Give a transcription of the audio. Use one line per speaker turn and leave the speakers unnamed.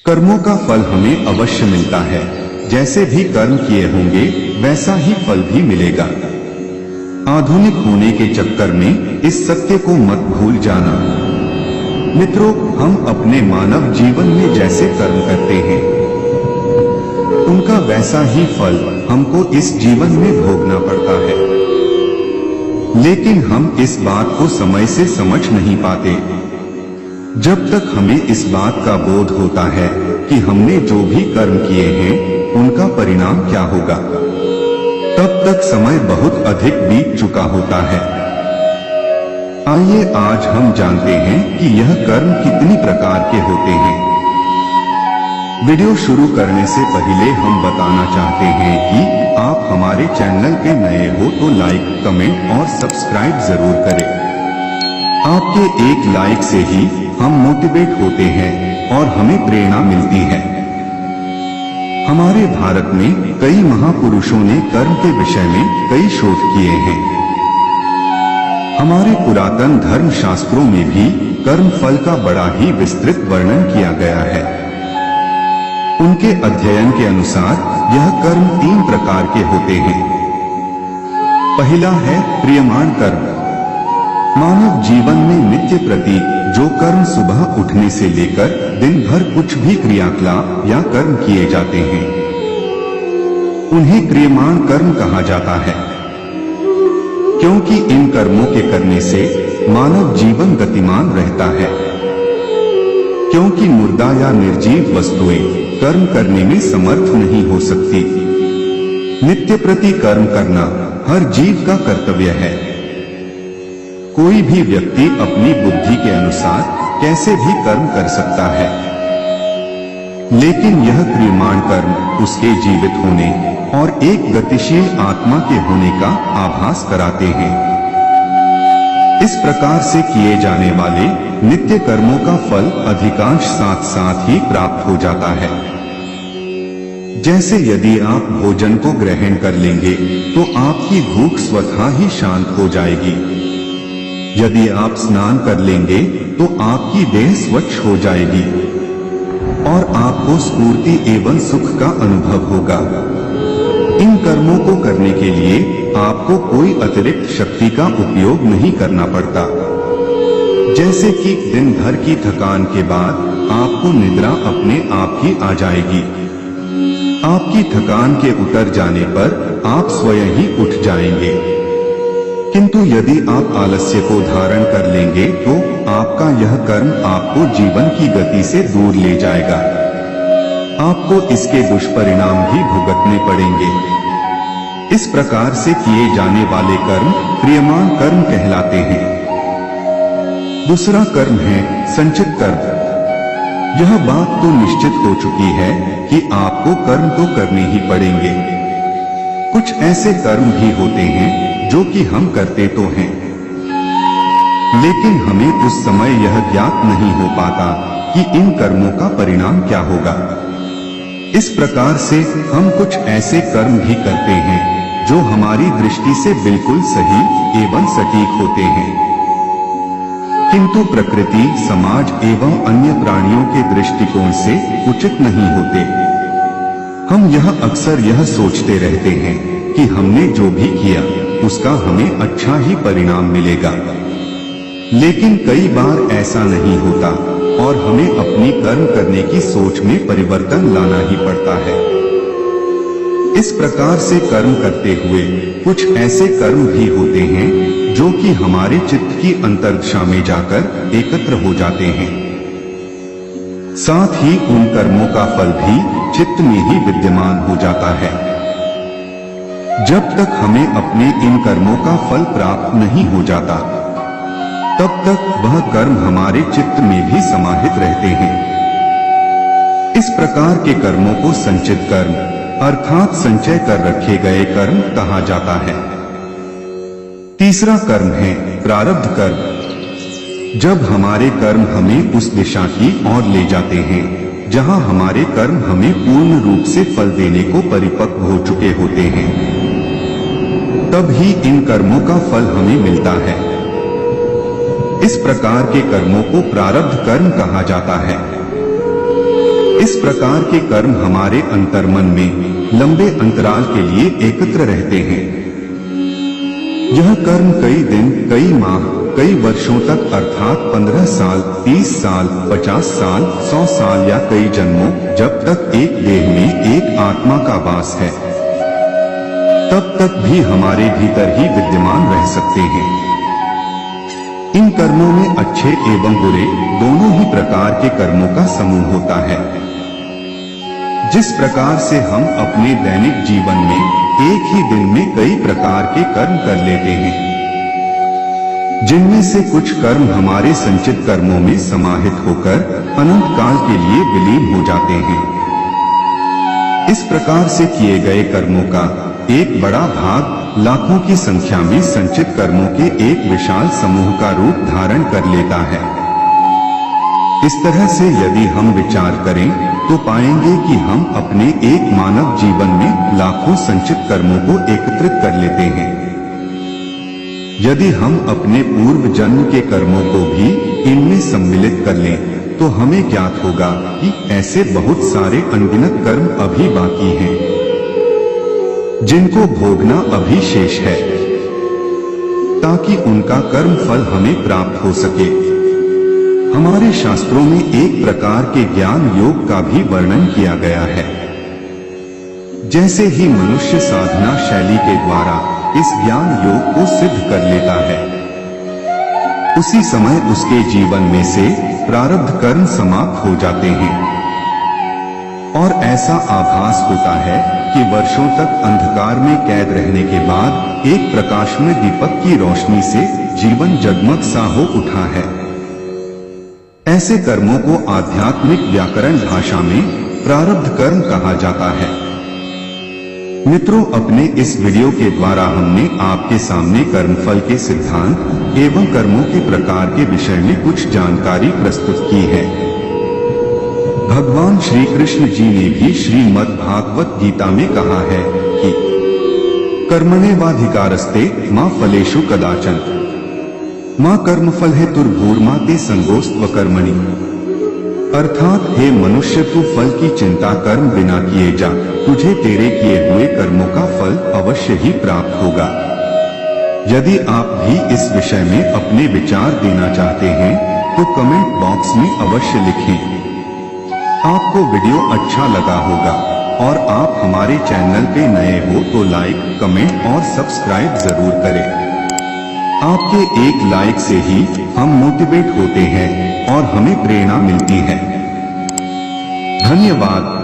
कर्मों का फल हमें अवश्य मिलता है। जैसे भी कर्म किए होंगे वैसा ही फल भी मिलेगा। आधुनिक होने के चक्कर में इस सत्य को मत भूल जाना। मित्रों, हम अपने मानव जीवन में जैसे कर्म करते हैं उनका वैसा ही फल हमको इस जीवन में भोगना पड़ता है। लेकिन हम इस बात को समय से समझ नहीं पाते। जब तक हमें इस बात का बोध होता है कि हमने जो भी कर्म किए हैं उनका परिणाम क्या होगा, तब तक समय बहुत अधिक बीत चुका होता है। आइए आज हम जानते हैं कि यह कर्म कितनी प्रकार के होते हैं। वीडियो शुरू करने से पहले हम बताना चाहते हैं कि आप हमारे चैनल पे नए हो तो लाइक, कमेंट और सब्सक्राइब जरूर करें। आपके एक लाइक से ही हम मोटिवेट होते हैं और हमें प्रेरणा मिलती है। हमारे भारत में कई महापुरुषों ने कर्म के विषय में कई शोध किए हैं। हमारे पुरातन धर्म शास्त्रों में भी कर्म फल का बड़ा ही विस्तृत वर्णन किया गया है। उनके अध्ययन के अनुसार यह कर्म 3 प्रकार के होते हैं। पहला है प्रियमाण कर्म। मानव जीवन में नित्य प्रति जो कर्म सुबह उठने से लेकर दिन भर कुछ भी क्रियाकलाप या कर्म किए जाते हैं उन्हें क्रियमाण कर्म कहा जाता है, क्योंकि इन कर्मों के करने से मानव जीवन गतिमान रहता है। क्योंकि मुर्दा या निर्जीव वस्तुएं कर्म करने में समर्थ नहीं हो सकती। नित्य प्रति कर्म करना हर जीव का कर्तव्य है। कोई भी व्यक्ति अपनी बुद्धि के अनुसार कैसे भी कर्म कर सकता है, लेकिन यह क्रियमाण कर्म उसके जीवित होने और एक गतिशील आत्मा के होने का आभास कराते हैं। इस प्रकार से किए जाने वाले नित्य कर्मों का फल अधिकांश साथ साथ ही प्राप्त हो जाता है। जैसे यदि आप भोजन को ग्रहण कर लेंगे तो आपकी भूख स्वतः ही शांत हो जाएगी। यदि आप स्नान कर लेंगे तो आपकी देह स्वच्छ हो जाएगी और आपको स्फूर्ति एवं सुख का अनुभव होगा। इन कर्मों को करने के लिए आपको कोई अतिरिक्त शक्ति का उपयोग नहीं करना पड़ता। जैसे कि दिन भर की थकान के बाद आपको निद्रा अपने आप ही आ जाएगी। आपकी थकान के उतर जाने पर आप स्वयं ही उठ जाएंगे। किंतु यदि आप आलस्य को धारण कर लेंगे तो आपका यह कर्म आपको जीवन की गति से दूर ले जाएगा। आपको इसके दुष्परिणाम भी भुगतने पड़ेंगे। इस प्रकार से किए जाने वाले कर्म क्रियमाण कर्म कहलाते हैं। दूसरा कर्म है संचित कर्म। यह बात तो निश्चित हो चुकी है कि आपको कर्म तो करने ही पड़ेंगे। कुछ ऐसे कर्म भी होते हैं जो कि हम करते तो हैं, लेकिन हमें उस समय यह ज्ञात नहीं हो पाता कि इन कर्मों का परिणाम क्या होगा। इस प्रकार से हम कुछ ऐसे कर्म भी करते हैं जो हमारी दृष्टि से बिल्कुल सही एवं सटीक होते हैं, किंतु प्रकृति, समाज एवं अन्य प्राणियों के दृष्टिकोण से उचित नहीं होते। हम यह अक्सर यह सोचते रहते हैं कि हमने जो भी किया उसका हमें अच्छा ही परिणाम मिलेगा, लेकिन कई बार ऐसा नहीं होता और हमें अपनी कर्म करने की सोच में परिवर्तन लाना ही पड़ता है। इस प्रकार से कर्म करते हुए कुछ ऐसे कर्म भी होते हैं जो कि हमारे चित्त की अंतर्दशा में जाकर एकत्र हो जाते हैं। साथ ही उन कर्मों का फल भी चित्त में ही विद्यमान हो जाता है। जब तक हमें अपने इन कर्मों का फल प्राप्त नहीं हो जाता तब तक वह कर्म हमारे चित्त में भी समाहित रहते हैं। इस प्रकार के कर्मों को संचित कर्म अर्थात संचय कर रखे गए कर्म कहा जाता है। तीसरा कर्म है प्रारब्ध कर्म। जब हमारे कर्म हमें उस दिशा की ओर ले जाते हैं जहां हमारे कर्म हमें पूर्ण रूप से फल देने को परिपक्व हो चुके होते हैं, तब ही इन कर्मों का फल हमें मिलता है। इस प्रकार के कर्मों को प्रारब्ध कर्म कहा जाता है। इस प्रकार के कर्म हमारे अंतर्मन में लंबे अंतराल के लिए एकत्र रहते हैं। यह कर्म कई दिन, कई माह, कई वर्षों तक अर्थात 15 साल, 30 साल, 50 साल, 100 साल या कई जन्मों, जब तक एक देह में एक आत्मा का वास है तब तक भी हमारे भीतर ही विद्यमान रह सकते हैं। इन कर्मों में अच्छे एवं बुरे दोनों ही प्रकार के कर्मों का समूह होता है। जिस प्रकार से हम अपने दैनिक जीवन में एक ही दिन में कई प्रकार के कर्म कर लेते हैं, जिनमें से कुछ कर्म हमारे संचित कर्मों में समाहित होकर अनंत काल के लिए विलीन हो जाते हैं। इस प्रकार से किए गए कर्मों का एक बड़ा भाग लाखों की संख्या में संचित कर्मों के एक विशाल समूह का रूप धारण कर लेता है। इस तरह से यदि हम विचार करें तो पाएंगे कि हम अपने एक मानव जीवन में लाखों संचित कर्मों को एकत्रित कर लेते हैं। यदि हम अपने पूर्व जन्म के कर्मों को भी इनमें सम्मिलित कर लें तो हमें ज्ञात होगा कि ऐसे बहुत सारे अनगिनत कर्म अभी बाकी हैं, जिनको भोगना अभी शेष है, ताकि उनका कर्म फल हमें प्राप्त हो सके। हमारे शास्त्रों में एक प्रकार के ज्ञान योग का भी वर्णन किया गया है। जैसे ही मनुष्य साधना शैली के द्वारा इस ज्ञान योग को सिद्ध कर लेता है, उसी समय उसके जीवन में से प्रारब्ध कर्म समाप्त हो जाते हैं और ऐसा आभास होता है कि वर्षों तक अंधकार में कैद रहने के बाद एक प्रकाशमय दीपक की रोशनी से जीवन जगमग सा हो उठा है। ऐसे कर्मों को आध्यात्मिक व्याकरण भाषा में प्रारब्ध कर्म कहा जाता है। मित्रों, अपने इस वीडियो के द्वारा हमने आपके सामने कर्मफल के सिद्धांत एवं कर्मों के प्रकार के विषय में कुछ जानकारी प्रस्तुत की है। भगवान श्री कृष्ण जी ने भी श्रीमद् भागवत गीता में कहा है कि कर्मण्येवाधिकारस्ते मा फलेषु कदाचन मां कर्मफल हेतुर्भूर्मा ते संगोस्त्व कर्मणि। अर्थात हे मनुष्य, तू फल की चिंता कर्म बिना किए जा, तुझे तेरे किए हुए कर्मों का फल अवश्य ही प्राप्त होगा। यदि आप भी इस विषय में अपने विचार देना चाहते हैं तो कमेंट बॉक्स में अवश्य लिखें। आपको वीडियो अच्छा लगा होगा और आप हमारे चैनल पे नए हो तो लाइक, कमेंट और सब्सक्राइब जरूर करें। आपके एक लाइक से ही हम मोटिवेट होते हैं और हमें प्रेरणा मिलती है। धन्यवाद।